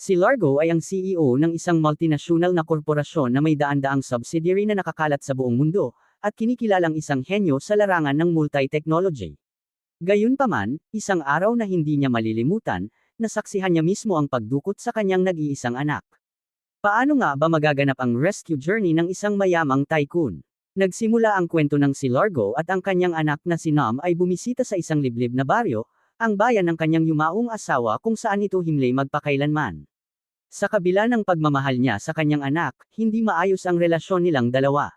Si Largo ay ang CEO ng isang multinational na korporasyon na may daan-daang subsidiary na nakakalat sa buong mundo, at kinikilalang isang henyo sa larangan ng multi-technology. Gayunpaman, isang araw na hindi niya malilimutan, nasaksihan niya mismo ang pagdukot sa kanyang nag-iisang anak. Paano nga ba magaganap ang rescue journey ng isang mayamang tycoon? Nagsimula ang kwento ng si Largo at ang kanyang anak na si Nam ay bumisita sa isang liblib na baryo, ang bayan ng kanyang yumaong asawa kung saan ito himlay magpakailanman. Sa kabila ng pagmamahal niya sa kanyang anak, hindi maayos ang relasyon nilang dalawa.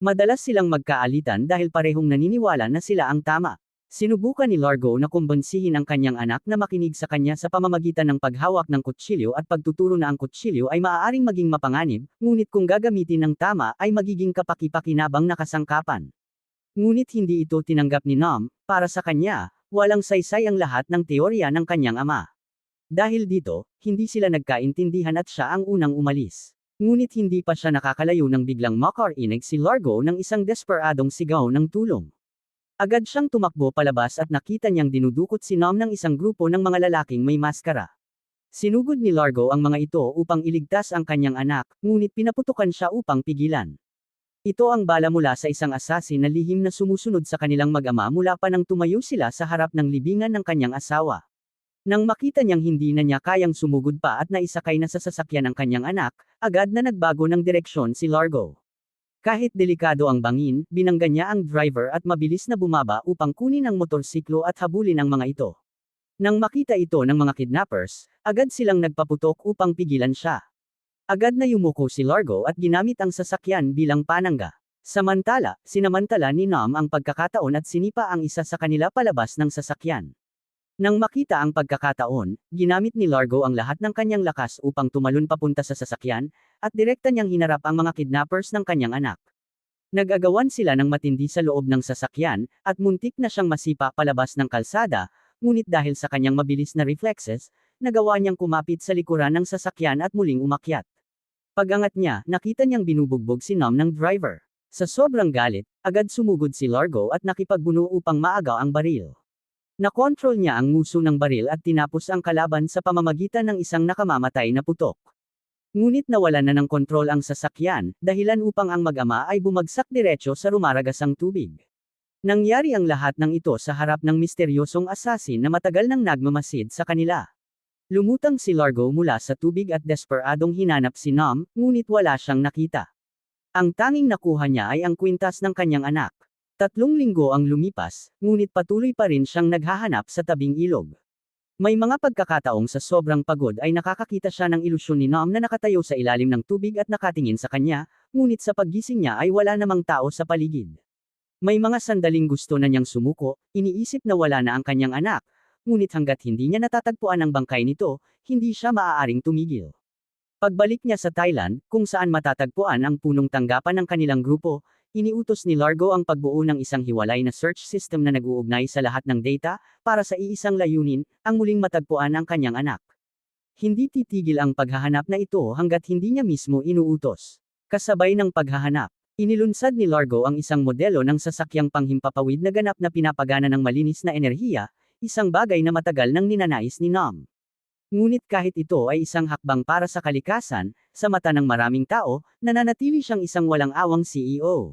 Madalas silang magkaalitan dahil parehong naniniwala na sila ang tama. Sinubukan ni Largo na kumbensihin ang kanyang anak na makinig sa kanya sa pamamagitan ng paghawak ng kutsilyo at pagtuturo na ang kutsilyo ay maaaring maging mapanganib, ngunit kung gagamitin ng tama ay magiging kapaki-pakinabang na kasangkapan. Ngunit hindi ito tinanggap ni Nam, para sa kanya, walang saysay ang lahat ng teorya ng kanyang ama. Dahil dito, hindi sila nagkaintindihan at siya ang unang umalis. Ngunit hindi pa siya nakakalayo nang biglang makarinig si Largo ng isang desperadong sigaw ng tulong. Agad siyang tumakbo palabas at nakita niyang dinudukot si Nam ng isang grupo ng mga lalaking may maskara. Sinugod ni Largo ang mga ito upang iligtas ang kanyang anak, ngunit pinaputukan siya upang pigilan. Ito ang bala mula sa isang assassin na lihim na sumusunod sa kanilang mag-ama mula pa nang tumayo sila sa harap ng libingan ng kanyang asawa. Nang makita niyang hindi na niya kayang sumugod pa at naisakay na sa sasakyan ng kanyang anak, agad na nagbago ng direksyon si Largo. Kahit delikado ang bangin, binangga niya ang driver at mabilis na bumaba upang kunin ang motorsiklo at habulin ang mga ito. Nang makita ito ng mga kidnappers, agad silang nagpaputok upang pigilan siya. Agad na yumuko si Largo at ginamit ang sasakyan bilang panangga. Sinamantala ni Nam ang pagkakataon at sinipa ang isa sa kanila palabas ng sasakyan. Nang makita ang pagkakataon, ginamit ni Largo ang lahat ng kanyang lakas upang tumalon papunta sa sasakyan, at direkta niyang hinarap ang mga kidnappers ng kanyang anak. Nag-agawan sila ng matindi sa loob ng sasakyan, at muntik na siyang masipa palabas ng kalsada, ngunit dahil sa kanyang mabilis na reflexes, nagawa niyang kumapit sa likuran ng sasakyan at muling umakyat. Pag-angat niya, nakita niyang binubugbog si Nam ng driver. Sa sobrang galit, agad sumugod si Largo at nakipagbuno upang maagaw ang baril. Nakontrol niya ang nguso ng baril at tinapos ang kalaban sa pamamagitan ng isang nakamamatay na putok. Ngunit nawalan na ng kontrol ang sasakyan, dahilan upang ang mag-ama ay bumagsak diretso sa rumaragasang tubig. Nangyari ang lahat ng ito sa harap ng misteryosong assassin na matagal nang nagmamasid sa kanila. Lumutang si Largo mula sa tubig at desperadong hinanap si Nam, ngunit wala siyang nakita. Ang tanging nakuha niya ay ang kwintas ng kanyang anak. 3 linggo ang lumipas, ngunit patuloy pa rin siyang naghahanap sa tabing ilog. May mga pagkakataong sa sobrang pagod ay nakakakita siya ng ilusyon ni Nam na nakatayo sa ilalim ng tubig at nakatingin sa kanya, ngunit sa paggising niya ay wala namang tao sa paligid. May mga sandaling gusto na niyang sumuko, iniisip na wala na ang kanyang anak, ngunit hanggat hindi niya natatagpuan ang bangkay nito, hindi siya maaaring tumigil. Pagbalik niya sa Thailand, kung saan matatagpuan ang punong tanggapan ng kanilang grupo, iniutos ni Largo ang pagbuo ng isang hiwalay na search system na nag-uugnay sa lahat ng data, para sa iisang layunin, ang muling matagpuan ang kanyang anak. Hindi titigil ang paghahanap na ito hanggat hindi niya mismo inuutos. Kasabay ng paghahanap, inilunsad ni Largo ang isang modelo ng sasakyang panghimpapawid na ganap na pinapagana ng malinis na enerhiya, isang bagay na matagal nang ninanais ni Nam. Ngunit kahit ito ay isang hakbang para sa kalikasan, sa mata ng maraming tao, nananatili siyang isang walang awang CEO.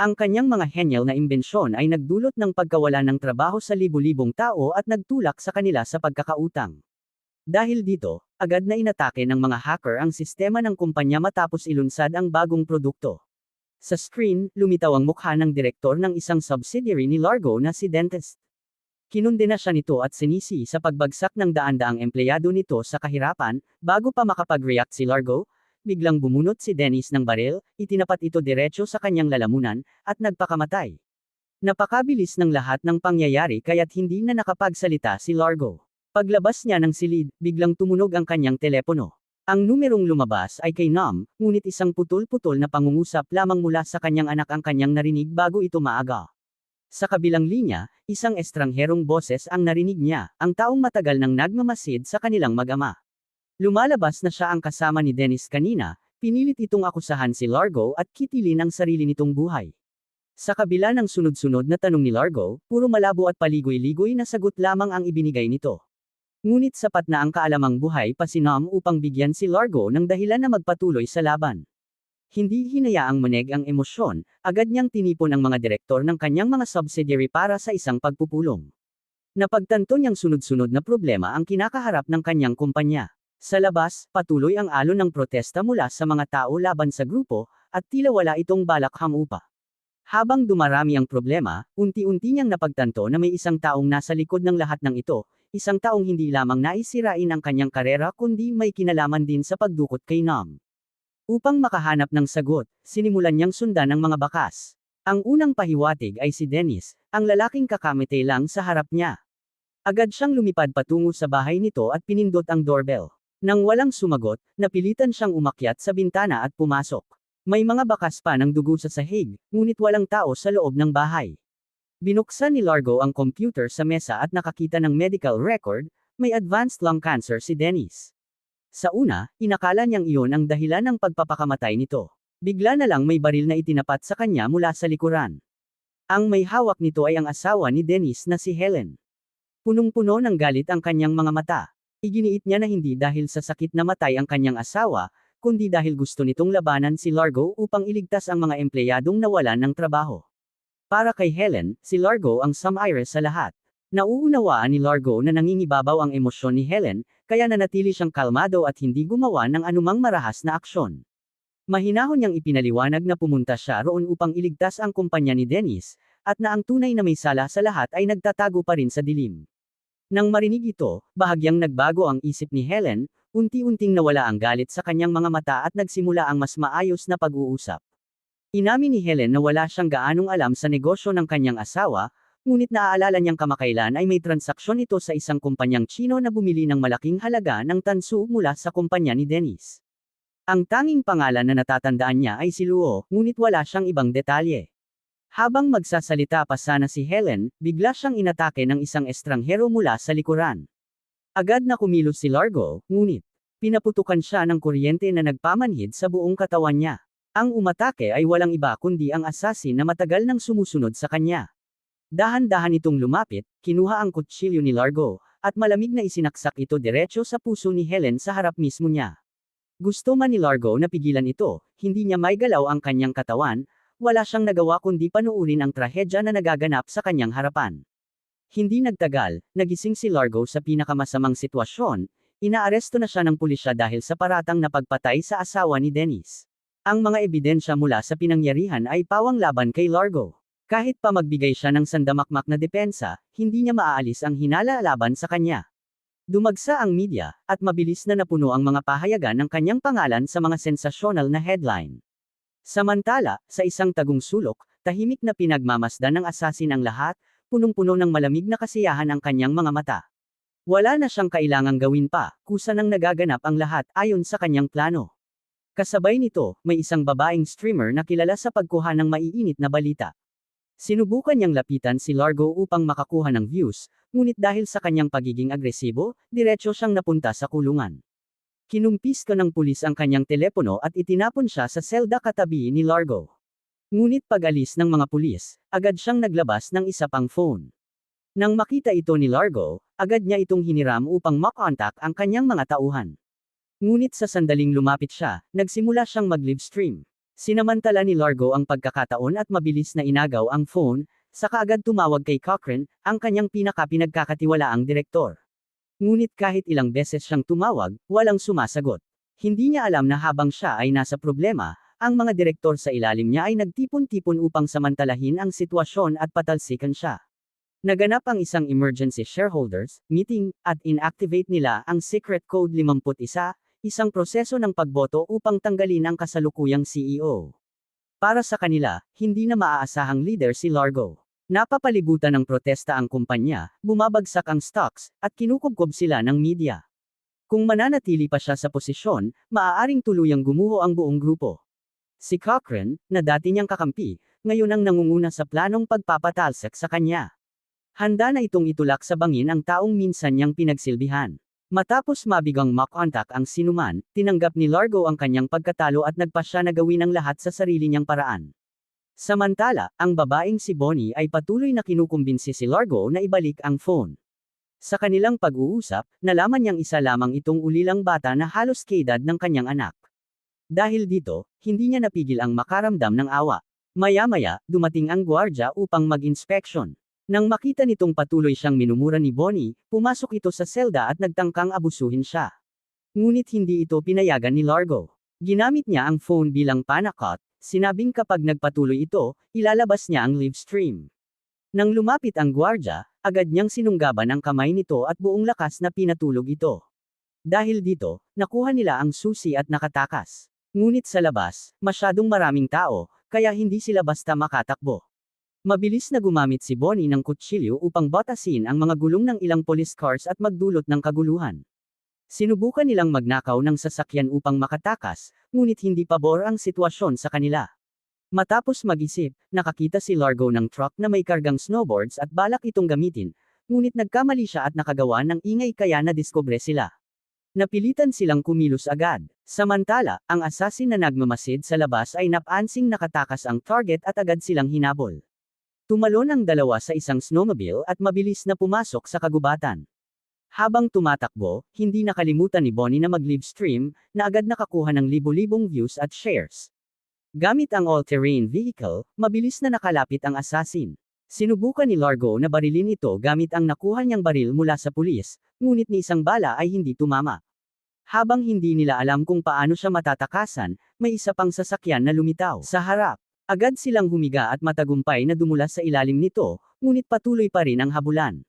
Ang kanyang mga henyal na imbensyon ay nagdulot ng pagkawala ng trabaho sa libu-libong tao at nagtulak sa kanila sa pagkakautang. Dahil dito, agad na inatake ng mga hacker ang sistema ng kumpanya matapos ilunsad ang bagong produkto. Sa screen, lumitaw ang mukha ng direktor ng isang subsidiary ni Largo na si Dentist. Kinundena siya nito at sinisi sa pagbagsak ng daan-daang empleyado nito sa kahirapan, bago pa makapag-react si Largo. Biglang bumunot si Dennis ng baril, itinapat ito diretso sa kanyang lalamunan, at nagpakamatay. Napakabilis ng lahat ng pangyayari kaya't hindi na nakapagsalita si Largo. Paglabas niya ng silid, biglang tumunog ang kanyang telepono. Ang numerong lumabas ay kay Nam, ngunit isang putol-putol na pangungusap lamang mula sa kanyang anak ang kanyang narinig bago ito maaga. Sa kabilang linya, isang estrangherong boses ang narinig niya, ang taong matagal nang nagmamasid sa kanilang mag-ama. Lumalabas na siya ang kasama ni Dennis kanina, pinilit itong akusahan si Largo at kitilin ang sarili nitong buhay. Sa kabila ng sunod-sunod na tanong ni Largo, puro malabo at paligoy-ligoy na sagot lamang ang ibinigay nito. Ngunit sapat na ang kaalamang buhay pa si Nam upang bigyan si Largo ng dahilan na magpatuloy sa laban. Hindi hinayaang maneg ang emosyon, agad niyang tinipon ang mga direktor ng kanyang mga subsidiary para sa isang pagpupulong. Napagtanto niyang sunod-sunod na problema ang kinakaharap ng kanyang kumpanya. Sa labas, patuloy ang alon ng protesta mula sa mga tao laban sa grupo, at tila wala itong balak hamupa. Habang dumarami ang problema, unti-unti niyang napagtanto na may isang taong nasa likod ng lahat ng ito, isang taong hindi lamang naisirain ang kanyang karera kundi may kinalaman din sa pagdukot kay Nam. Upang makahanap ng sagot, sinimulan niyang sundan ang mga bakas. Ang unang pahiwatig ay si Dennis, ang lalaking kakamite lang sa harap niya. Agad siyang lumipad patungo sa bahay nito at pinindot ang doorbell. Nang walang sumagot, napilitan siyang umakyat sa bintana at pumasok. May mga bakas pa ng dugo sa sahig, ngunit walang tao sa loob ng bahay. Binuksan ni Largo ang computer sa mesa at nakakita ng medical record, may advanced lung cancer si Dennis. Sa una, inakala niyang iyon ang dahilan ng pagpapakamatay nito. Bigla na lang may baril na itinapat sa kanya mula sa likuran. Ang may hawak nito ay ang asawa ni Dennis na si Helen. Punong-puno ng galit ang kanyang mga mata. Iginiit niya na hindi dahil sa sakit na matay ang kanyang asawa, kundi dahil gusto nitong labanan si Largo upang iligtas ang mga empleyadong nawalan ng trabaho. Para kay Helen, si Largo ang sum-ire sa lahat. Nauunawaan ni Largo na nangingibabaw ang emosyon ni Helen, kaya nanatili siyang kalmado at hindi gumawa ng anumang marahas na aksyon. Mahinahon niyang ipinaliwanag na pumunta siya roon upang iligtas ang kumpanya ni Dennis, at na ang tunay na may sala sa lahat ay nagtatago pa rin sa dilim. Nang marinig ito, bahagyang nagbago ang isip ni Helen, unti-unting nawala ang galit sa kanyang mga mata at nagsimula ang mas maayos na pag-uusap. Inamin ni Helen na wala siyang gaanong alam sa negosyo ng kanyang asawa, ngunit naaalala niyang kamakailan ay may transaksyon ito sa isang kumpanyang Chino na bumili ng malaking halaga ng tansu mula sa kumpanya ni Dennis. Ang tanging pangalan na natatandaan niya ay si Luo, ngunit wala siyang ibang detalye. Habang magsasalita pa sana si Helen, bigla siyang inatake ng isang estranghero mula sa likuran. Agad na kumilos si Largo, ngunit pinaputukan siya ng kuryente na nagpamanhid sa buong katawan niya. Ang umatake ay walang iba kundi ang assassin na matagal nang sumusunod sa kanya. Dahan-dahan itong lumapit, kinuha ang kutsilyo ni Largo, at malamig na isinaksak ito diretso sa puso ni Helen sa harap mismo niya. Gusto man ni Largo na pigilan ito, hindi niya maigalaw ang kanyang katawan, wala siyang nagawa kundi panuurin ang trahedya na nagaganap sa kanyang harapan. Hindi nagtagal, nagising si Largo sa pinakamasamang sitwasyon, inaaresto na siya ng pulisya dahil sa paratang na pagpatay sa asawa ni Dennis. Ang mga ebidensya mula sa pinangyarihan ay pawang laban kay Largo. Kahit pa magbigay siya ng sandamakmak na depensa, hindi niya maaalis ang hinala laban sa kanya. Dumagsa ang media, at mabilis na napuno ang mga pahayagan ng kanyang pangalan sa mga sensasyonal na headline. Samantala, sa isang tagong sulok, tahimik na pinagmamasdan ng assassin ang lahat, punong-puno ng malamig na kasiyahan ang kanyang mga mata. Wala na siyang kailangang gawin pa, kusa nang nagaganap ang lahat ayon sa kanyang plano. Kasabay nito, may isang babaeng streamer na kilala sa pagkuha ng maiinit na balita. Sinubukan niyang lapitan si Largo upang makakuha ng views, ngunit dahil sa kanyang pagiging agresibo, diretso siyang napunta sa kulungan. Kinumpiska ng pulis ang kanyang telepono at itinapon siya sa selda katabi ni Largo. Ngunit pag-alis ng mga pulis, agad siyang naglabas ng isa pang phone. Nang makita ito ni Largo, agad niya itong hiniram upang makontak ang kanyang mga tauhan. Ngunit sa sandaling lumapit siya, nagsimula siyang mag-livestream. Sinamantala ni Largo ang pagkakataon at mabilis na inagaw ang phone, saka agad tumawag kay Cochran, ang kanyang pinakapinagkakatiwalaang direktor. Ngunit kahit ilang beses siyang tumawag, walang sumasagot. Hindi niya alam na habang siya ay nasa problema, ang mga direktor sa ilalim niya ay nagtipon-tipon upang samantalahin ang sitwasyon at patalsikan siya. Naganap ang isang emergency shareholders meeting, at inactivate nila ang Secret Code 51, isang proseso ng pagboto upang tanggalin ang kasalukuyang CEO. Para sa kanila, hindi na maaasahang leader si Largo. Napapalibutan ng protesta ang kumpanya, bumabagsak ang stocks, at kinukubkob sila ng media. Kung mananatili pa siya sa posisyon, maaaring tuluyang gumuho ang buong grupo. Si Cochran, na dati niyang kakampi, ngayon ang nangunguna sa planong pagpapatalsak sa kanya. Handa na itong itulak sa bangin ang taong minsan niyang pinagsilbihan. Matapos mabigang makontak ang sinuman, tinanggap ni Largo ang kanyang pagkatalo at nagpasya na gawin ang lahat sa sarili niyang paraan. Samantala, ang babaeng si Bonnie ay patuloy na kinukumbinsi si Largo na ibalik ang phone. Sa kanilang pag-uusap, nalaman niyang isa lamang itong ulilang bata na halos kaedad ng kanyang anak. Dahil dito, hindi niya napigil ang makaramdam ng awa. Maya-maya, dumating ang gwardya upang mag-inspeksyon. Nang makita nitong patuloy siyang minumura ni Bonnie, pumasok ito sa selda at nagtangkang abusuhin siya. Ngunit hindi ito pinayagan ni Largo. Ginamit niya ang phone bilang panakot, sinabing kapag nagpatuloy ito, ilalabas niya ang live stream. Nang lumapit ang gwardya, agad niyang sinunggaban ang kamay nito at buong lakas na pinatulog ito. Dahil dito, nakuha nila ang susi at nakatakas. Ngunit sa labas, masyadong maraming tao, kaya hindi sila basta makatakbo. Mabilis na gumamit si Bonnie ng kutsilyo upang batasin ang mga gulong ng ilang police cars at magdulot ng kaguluhan. Sinubukan nilang magnakaw ng sasakyan upang makatakas, ngunit hindi pabor ang sitwasyon sa kanila. Matapos mag-isip, nakakita si Largo ng truck na may kargang snowboards at balak itong gamitin, ngunit nagkamali siya at nakagawa ng ingay kaya nadiskubre sila. Napilitan silang kumilos agad. Samantala, ang assassin na nagmamasid sa labas ay napansing nakatakas ang target at agad silang hinabol. Tumalon ang dalawa sa isang snowmobile at mabilis na pumasok sa kagubatan. Habang tumatakbo, hindi nakalimutan ni Bonnie na mag-live stream, na agad nakakuha ng libo-libong views at shares. Gamit ang all-terrain vehicle, mabilis na nakalapit ang assassin. Sinubukan ni Largo na barilin ito gamit ang nakuha niyang baril mula sa pulis, ngunit ni isang bala ay hindi tumama. Habang hindi nila alam kung paano siya matatakasan, may isa pang sasakyan na lumitaw sa harap. Agad silang humiga at matagumpay na dumulas sa ilalim nito, ngunit patuloy pa rin ang habulan.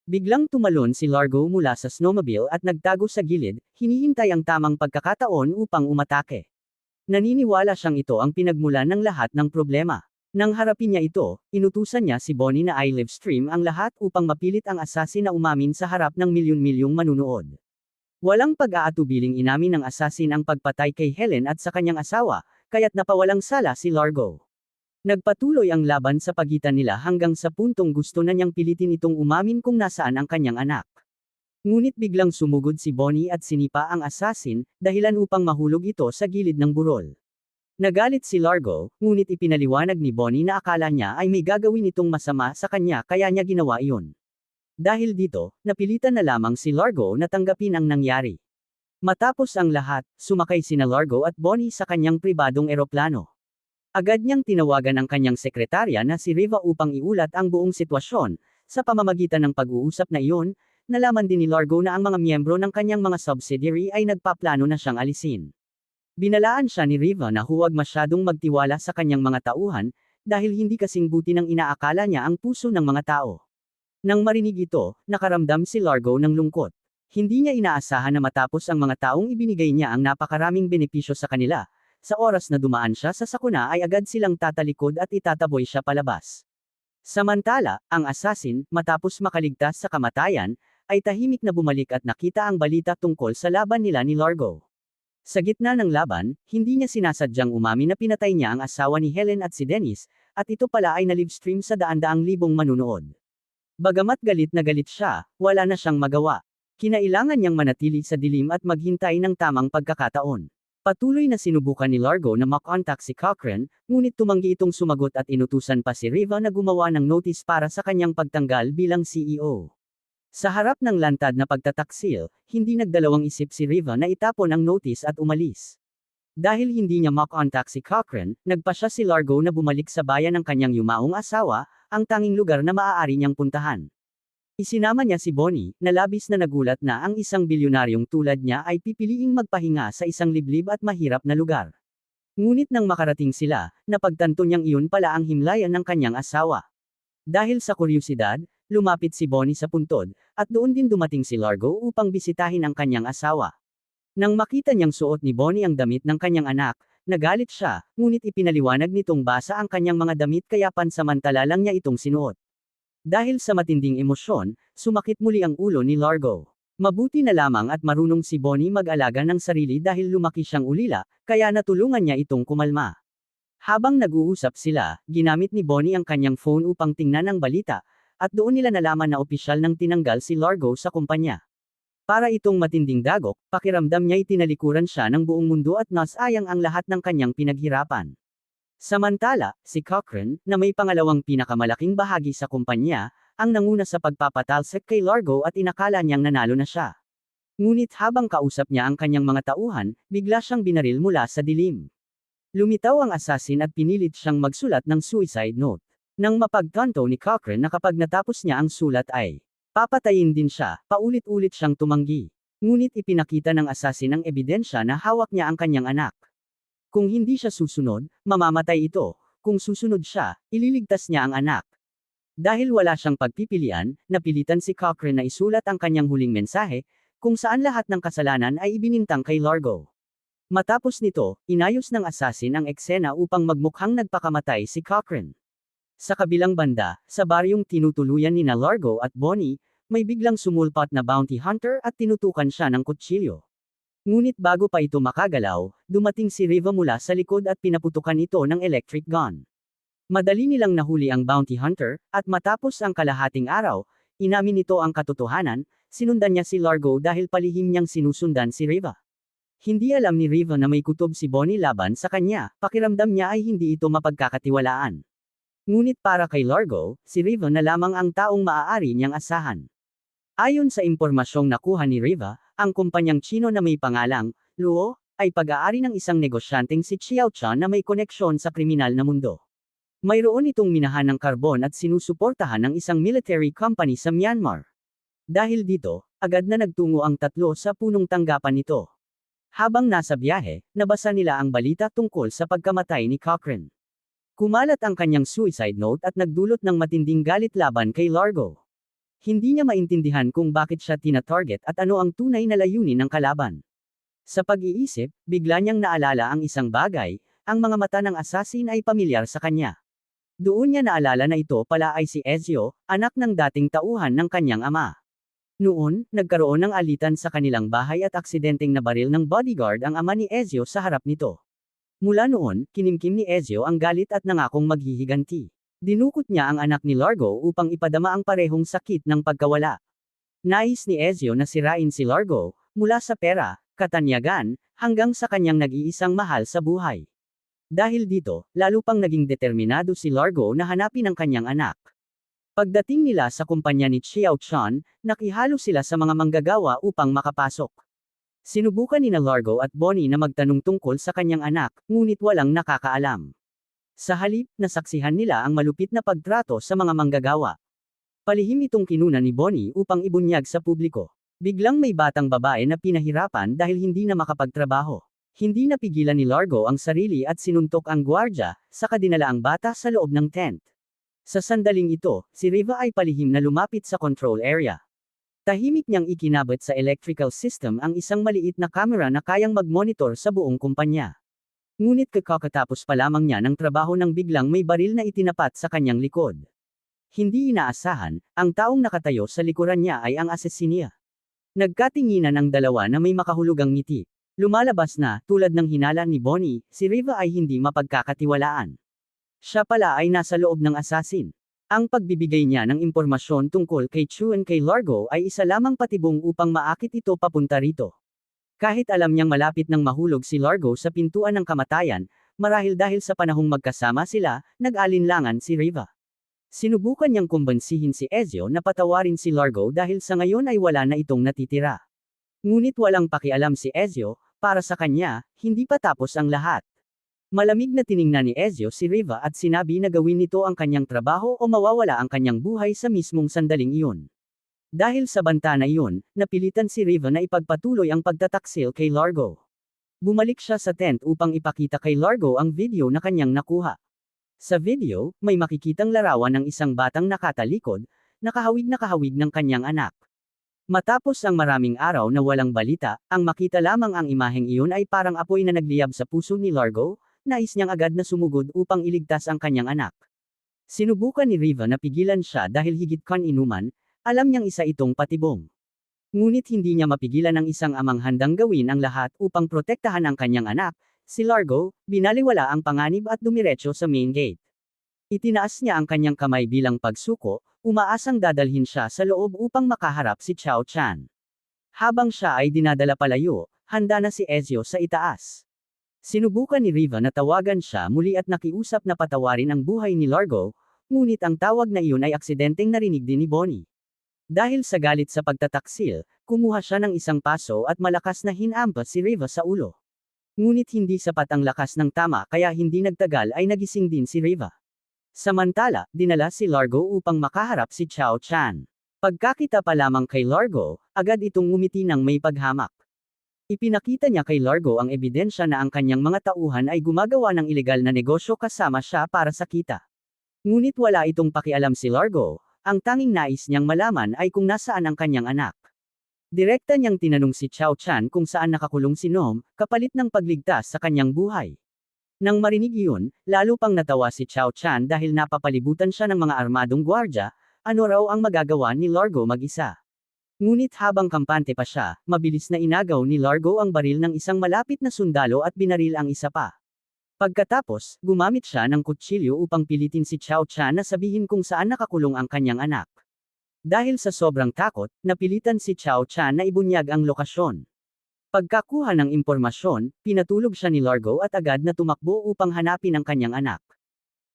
Biglang tumalon si Largo mula sa snowmobile at nagtago sa gilid, hinihintay ang tamang pagkakataon upang umatake. Naniniwala siyang ito ang pinagmulan ng lahat ng problema. Nang harapin niya ito, inutusan niya si Bonnie na i-live stream ang lahat upang mapilit ang assassin na umamin sa harap ng milyon-milyong manunood. Walang pag-aatubiling inamin ng assassin ang pagpatay kay Helen at sa kanyang asawa, kaya't napawalang sala si Largo. Nagpatuloy ang laban sa pagitan nila hanggang sa puntong gusto na niyang pilitin itong umamin kung nasaan ang kanyang anak. Ngunit biglang sumugod si Bonnie at sinipa ang assassin, dahilan upang mahulog ito sa gilid ng burol. Nagalit si Largo, ngunit ipinaliwanag ni Bonnie na akala niya ay may gagawin itong masama sa kanya kaya niya ginawa iyon. Dahil dito, napilitan na lamang si Largo na tanggapin ang nangyari. Matapos ang lahat, sumakay sina Largo at Bonnie sa kanyang pribadong eroplano. Agad niyang tinawagan ang kanyang sekretarya na si Riva upang iulat ang buong sitwasyon. Sa pamamagitan ng pag-uusap na iyon, nalaman din ni Largo na ang mga miyembro ng kanyang mga subsidiary ay nagpaplano na siyang alisin. Binalaan siya ni Riva na huwag masyadong magtiwala sa kanyang mga tauhan, dahil hindi kasing buti ng inaakala niya ang puso ng mga tao. Nang marinig ito, nakaramdam si Largo ng lungkot. Hindi niya inaasahan na matapos ang mga taong ibinigay niya ang napakaraming benepisyo sa kanila, sa oras na dumaan siya sa sakuna ay agad silang tatalikod at itataboy siya palabas. Samantala, ang assassin, matapos makaligtas sa kamatayan, ay tahimik na bumalik at nakita ang balita tungkol sa laban nila ni Largo. Sa gitna ng laban, hindi niya sinasadyang umamin na pinatay niya ang asawa ni Helen at si Dennis, at ito pala ay na-livestream sa daan-daang libong manunood. Bagamat galit na galit siya, wala na siyang magawa. Kinailangan niyang manatili sa dilim at maghintay ng tamang pagkakataon. Patuloy na sinubukan ni Largo na makontak si Cochran, ngunit tumanggi itong sumagot at inutusan pa si Riva na gumawa ng notice para sa kanyang pagtanggal bilang CEO. Sa harap ng lantad na pagtataksil, hindi nagdalawang isip si Riva na itapon ang notice at umalis. Dahil hindi niya makontak si Cochran, nagpasya si Largo na bumalik sa bayan ng kanyang yumaong asawa, ang tanging lugar na maaari niyang puntahan. Isinama niya si Bonnie, na labis na nagulat na ang isang bilyonaryong tulad niya ay pipiliing magpahinga sa isang liblib at mahirap na lugar. Ngunit nang makarating sila, napagtanto niyang iyon pala ang himlayan ng kanyang asawa. Dahil sa kuryusidad, lumapit si Bonnie sa puntod, at doon din dumating si Largo upang bisitahin ang kanyang asawa. Nang makita niyang suot ni Bonnie ang damit ng kanyang anak, nagalit siya, ngunit ipinaliwanag nitong basa ang kanyang mga damit kaya pansamantala lang niya itong sinuot. Dahil sa matinding emosyon, sumakit muli ang ulo ni Largo. Mabuti na lamang at marunong si Bonnie mag-alaga ng sarili dahil lumaki siyang ulila, kaya natulungan niya itong kumalma. Habang nag-uusap sila, ginamit ni Bonnie ang kanyang phone upang tingnan ang balita, at doon nila nalaman na opisyal nang tinanggal si Largo sa kumpanya. Para itong matinding dagok, pakiramdam niya itinalikuran siya ng buong mundo at nasayang ang lahat ng kanyang pinaghirapan. Samantala, si Cochran, na may pangalawang pinakamalaking bahagi sa kumpanya, ang nanguna sa pagpapatalsik kay Largo at inakala niyang nanalo na siya. Ngunit habang kausap niya ang kanyang mga tauhan, bigla siyang binaril mula sa dilim. Lumitaw ang assassin at pinilit siyang magsulat ng suicide note. Nang mapagtanto ni Cochrane na kapag natapos niya ang sulat ay papatayin din siya, paulit-ulit siyang tumanggi. Ngunit ipinakita ng assassin ang ebidensya na hawak niya ang kanyang anak. Kung hindi siya susunod, mamamatay ito. Kung susunod siya, ililigtas niya ang anak. Dahil wala siyang pagpipilian, napilitan si Cochrane na isulat ang kanyang huling mensahe, kung saan lahat ng kasalanan ay ibinintang kay Largo. Matapos nito, inayos ng assassin ang eksena upang magmukhang nagpakamatay si Cochrane. Sa kabilang banda, sa baryong tinutuluyan ni Largo at Bonnie, may biglang sumulpat na bounty hunter at tinutukan siya ng kutsilyo. Ngunit bago pa ito makagalaw, dumating si Riva mula sa likod at pinaputukan ito ng electric gun. Madali nilang nahuli ang bounty hunter, at matapos ang kalahating araw, inamin nito ang katotohanan, sinundan niya si Largo dahil palihim niyang sinusundan si Riva. Hindi alam ni Riva na may kutob si Bonnie laban sa kanya, pakiramdam niya ay hindi ito mapagkakatiwalaan. Ngunit para kay Largo, si Riva na lamang ang taong maaari niyang asahan. Ayon sa impormasyong nakuha ni Riva, ang kumpanyang Chino na may pangalang Luo ay pag-aari ng isang negosyanteng si Xiao Chan na may koneksyon sa kriminal na mundo. Mayroon itong minahan ng karbon at sinusuportahan ng isang military company sa Myanmar. Dahil dito, agad na nagtungo ang tatlo sa punong tanggapan nito. Habang nasa biyahe, nabasa nila ang balita tungkol sa pagkamatay ni Cochrane. Kumalat ang kanyang suicide note at nagdulot ng matinding galit laban kay Largo. Hindi niya maintindihan kung bakit siya tina-target at ano ang tunay na layunin ng kalaban. Sa pag-iisip, bigla niyang naalala ang isang bagay, ang mga mata ng assassin ay pamilyar sa kanya. Doon niya naalala na ito pala ay si Ezio, anak ng dating tauhan ng kanyang ama. Noon, nagkaroon ng alitan sa kanilang bahay at aksidenteng nabaril ng bodyguard ang ama ni Ezio sa harap nito. Mula noon, kinimkim ni Ezio ang galit at nangakong maghihiganti. Dinukot niya ang anak ni Largo upang ipadama ang parehong sakit ng pagkawala. Nais ni Ezio na sirain si Largo, mula sa pera, katanyagan, hanggang sa kanyang nag-iisang mahal sa buhay. Dahil dito, lalo pang naging determinado si Largo na hanapin ang kanyang anak. Pagdating nila sa kumpanya ni Xiao Chan, nakihalo sila sa mga manggagawa upang makapasok. Sinubukan ni Largo at Bonnie na magtanong tungkol sa kanyang anak, ngunit walang nakakaalam. Sa halip, nasaksihan nila ang malupit na pagtrato sa mga manggagawa. Palihim itong kinuna ni Bonnie upang ibunyag sa publiko. Biglang may batang babae na pinahirapan dahil hindi na makapagtrabaho. Hindi napigilan ni Largo ang sarili at sinuntok ang gwardya, saka dinala ang bata sa loob ng tent. Sa sandaling ito, si Riva ay palihim na lumapit sa control area. Tahimik niyang ikinabit sa electrical system ang isang maliit na kamera na kayang mag-monitor sa buong kumpanya. Ngunit kakatapos pa lamang niya ng trabaho nang biglang may baril na itinapat sa kanyang likod. Hindi inaasahan, ang taong nakatayo sa likuran niya ay ang asesinya. Nagkatinginan ang dalawa na may makahulugang ngiti. Lumalabas na, tulad ng hinala ni Bonnie, si Riva ay hindi mapagkakatiwalaan. Siya pala ay nasa loob ng assassin. Ang pagbibigay niya ng impormasyon tungkol kay Chu and kay Largo ay isa lamang patibong upang maakit ito papunta rito. Kahit alam niyang malapit nang mahulog si Largo sa pintuan ng kamatayan, marahil dahil sa panahong magkasama sila, nag-alinlangan si Riva. Sinubukan niyang kumbansihin si Ezio na patawarin si Largo dahil sa ngayon ay wala na itong natitira. Ngunit walang pakialam si Ezio, para sa kanya, hindi pa tapos ang lahat. Malamig na tiningnan ni Ezio si Riva at sinabi na gawin nito ang kanyang trabaho o mawawala ang kanyang buhay sa mismong sandaling iyon. Dahil sa banta na iyon, napilitan si Riva na ipagpatuloy ang pagtataksil kay Largo. Bumalik siya sa tent upang ipakita kay Largo ang video na kanyang nakuha. Sa video, may makikitang larawan ng isang batang nakatalikod, nakahawig ng kanyang anak. Matapos ang maraming araw na walang balita, ang makita lamang ang imaheng iyon ay parang apoy na nagliyab sa puso ni Largo. Nais niyang agad na sumugod upang iligtas ang kanyang anak. Sinubukan ni Riva na pigilan siya dahil higit kan inuman, alam niyang isa itong patibong. Ngunit hindi niya mapigilan ang isang amang handang gawin ang lahat upang protektahan ang kanyang anak, si Largo, binaliwala ang panganib at dumiretso sa main gate. Itinaas niya ang kanyang kamay bilang pagsuko, umaasang dadalhin siya sa loob upang makaharap si Xiao Chan. Habang siya ay dinadala palayo, handa na si Ezio sa itaas. Sinubukan ni Riva na tawagan siya muli at nakiusap na patawarin ang buhay ni Largo, ngunit ang tawag na iyon ay aksidenteng narinig din ni Bonnie. Dahil sa galit sa pagtataksil, kumuha siya ng isang paso at malakas na hinampas si Riva sa ulo. Ngunit hindi sapat ang lakas ng tama kaya hindi nagtagal ay nagising din si Riva. Samantala, dinala si Largo upang makaharap si Chao Chan. Pagkakita pa lamang kay Largo, agad itong ngumiti ng may paghamak. Ipinakita niya kay Largo ang ebidensya na ang kanyang mga tauhan ay gumagawa ng ilegal na negosyo kasama siya para sa kita. Ngunit wala itong pakialam si Largo, ang tanging nais niyang malaman ay kung nasaan ang kanyang anak. Direkta niyang tinanong si Chao Chan kung saan nakakulong si Nom, kapalit ng pagligtas sa kanyang buhay. Nang marinig iyon, lalo pang natawa si Chao Chan dahil napapalibutan siya ng mga armadong gwardya, ano raw ang magagawa ni Largo mag-isa. Ngunit habang kampante pa siya, mabilis na inagaw ni Largo ang baril ng isang malapit na sundalo at binaril ang isa pa. Pagkatapos, gumamit siya ng kutsilyo upang pilitin si Chao Chan na sabihin kung saan nakakulong ang kanyang anak. Dahil sa sobrang takot, napilitan si Chao Chan na ibunyag ang lokasyon. Pagkakuha ng impormasyon, pinatulog siya ni Largo at agad na tumakbo upang hanapin ang kanyang anak.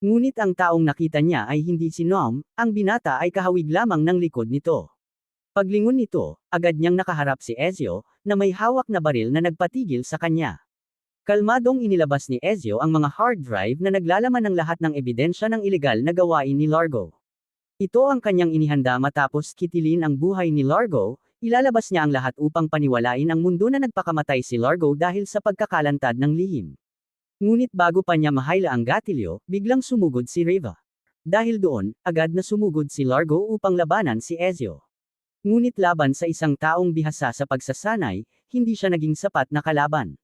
Ngunit ang taong nakita niya ay hindi si Nom, ang binata ay kahawig lamang ng likod nito. Paglingon nito, agad niyang nakaharap si Ezio, na may hawak na baril na nagpatigil sa kanya. Kalmadong inilabas ni Ezio ang mga hard drive na naglalaman ng lahat ng ebidensya ng ilegal na gawain ni Largo. Ito ang kanyang inihanda matapos kitilin ang buhay ni Largo, ilalabas niya ang lahat upang paniwalain ang mundo na nagpakamatay si Largo dahil sa pagkakalantad ng lihim. Ngunit bago pa niya mahayla ang gatilyo, biglang sumugod si Riva. Dahil doon, agad na sumugod si Largo upang labanan si Ezio. Ngunit laban sa isang taong bihasa sa pagsasanay, hindi siya naging sapat na kalaban.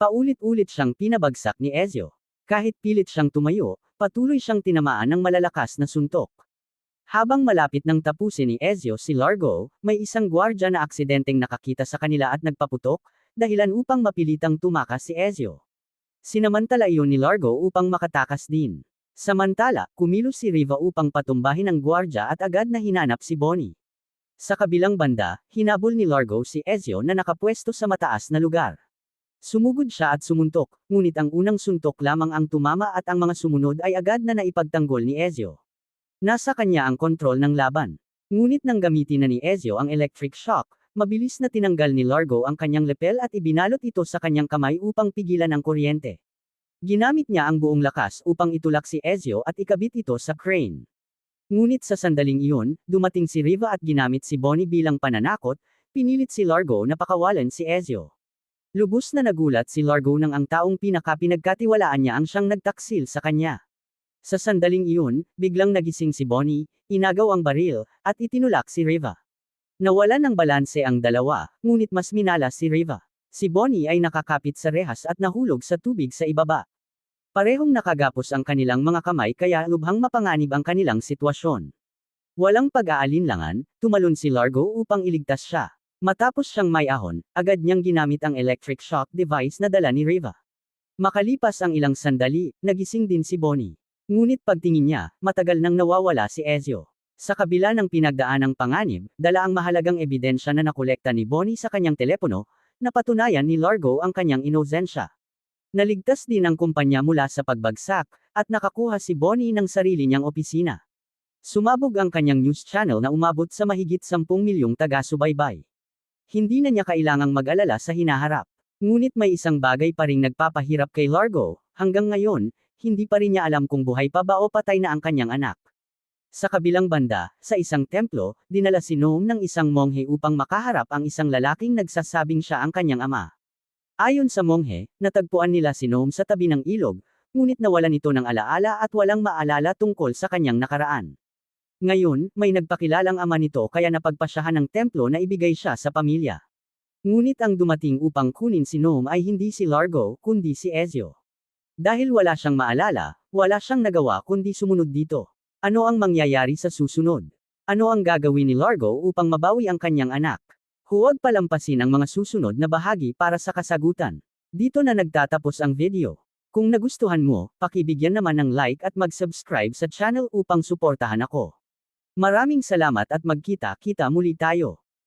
Paulit-ulit siyang pinabagsak ni Ezio. Kahit pilit siyang tumayo, patuloy siyang tinamaan ng malalakas na suntok. Habang malapit nang tapusin ni Ezio si Largo, may isang gwardya na aksidenteng nakakita sa kanila at nagpaputok, dahilan upang mapilitang tumakas si Ezio. Sinamantala iyon ni Largo upang makatakas din. Samantala, kumilos si Riva upang patumbahin ang gwardya at agad na hinanap si Bonnie. Sa kabilang banda, hinabol ni Largo si Ezio na nakapwesto sa mataas na lugar. Sumugod siya at sumuntok, ngunit ang unang suntok lamang ang tumama at ang mga sumunod ay agad na naipagtanggol ni Ezio. Nasa kanya ang kontrol ng laban. Ngunit nang gamitin na ni Ezio ang electric shock, mabilis na tinanggal ni Largo ang kanyang lepel at ibinalot ito sa kanyang kamay upang pigilan ang kuryente. Ginamit niya ang buong lakas upang itulak si Ezio at ikabit ito sa crane. Ngunit sa sandaling iyon, dumating si Riva at ginamit si Bonnie bilang pananakot, pinilit si Largo na pakawalan si Ezio. Lubos na nagulat si Largo nang ang taong pinagkatiwalaan niya ang siyang nagtaksil sa kanya. Sa sandaling iyon, biglang nagising si Bonnie, inagaw ang baril, at itinulak si Riva. Nawalan ng balanse ang dalawa, ngunit mas minala si Riva. Si Bonnie ay nakakapit sa rehas at nahulog sa tubig sa ibaba. Parehong nakagapos ang kanilang mga kamay kaya lubhang mapanganib ang kanilang sitwasyon. Walang pag-aalinlangan, tumalon si Largo upang iligtas siya. Matapos siyang may ahon, agad niyang ginamit ang electric shock device na dala ni Riva. Makalipas ang ilang sandali, nagising din si Bonnie. Ngunit pagtingin niya, matagal nang nawawala si Ezio. Sa kabila ng pinagdaanang panganib, dala ang mahalagang ebidensya na nakolekta ni Bonnie sa kanyang telepono, napatunayan ni Largo ang kanyang inosensya. Naligtas din ang kumpanya mula sa pagbagsak, at nakakuha si Bonnie ng sarili niyang opisina. Sumabog ang kanyang news channel na umabot sa mahigit 10 milyong taga-subaybay. Hindi na niya kailangang mag-alala sa hinaharap. Ngunit may isang bagay pa ring nagpapahirap kay Largo, hanggang ngayon, hindi pa rin niya alam kung buhay pa ba o patay na ang kanyang anak. Sa kabilang banda, sa isang templo, dinala si Nom ng isang monghe upang makaharap ang isang lalaking nagsasabing siya ang kanyang ama. Ayon sa monghe, natagpuan nila si Nom sa tabi ng ilog, ngunit nawalan ito ng alaala at walang maalala tungkol sa kanyang nakaraan. Ngayon, may nagpakilalang ama nito kaya napagpasyahan ng templo na ibigay siya sa pamilya. Ngunit ang dumating upang kunin si Nom ay hindi si Largo, kundi si Ezio. Dahil wala siyang maalala, wala siyang nagawa kundi sumunod dito. Ano ang mangyayari sa susunod? Ano ang gagawin ni Largo upang mabawi ang kanyang anak? Huwag palampasin ang mga susunod na bahagi para sa kasagutan. Dito na nagtatapos ang video. Kung nagustuhan mo, pakibigyan naman ng like at mag-subscribe sa channel upang suportahan ako. Maraming salamat at magkita-kita muli tayo.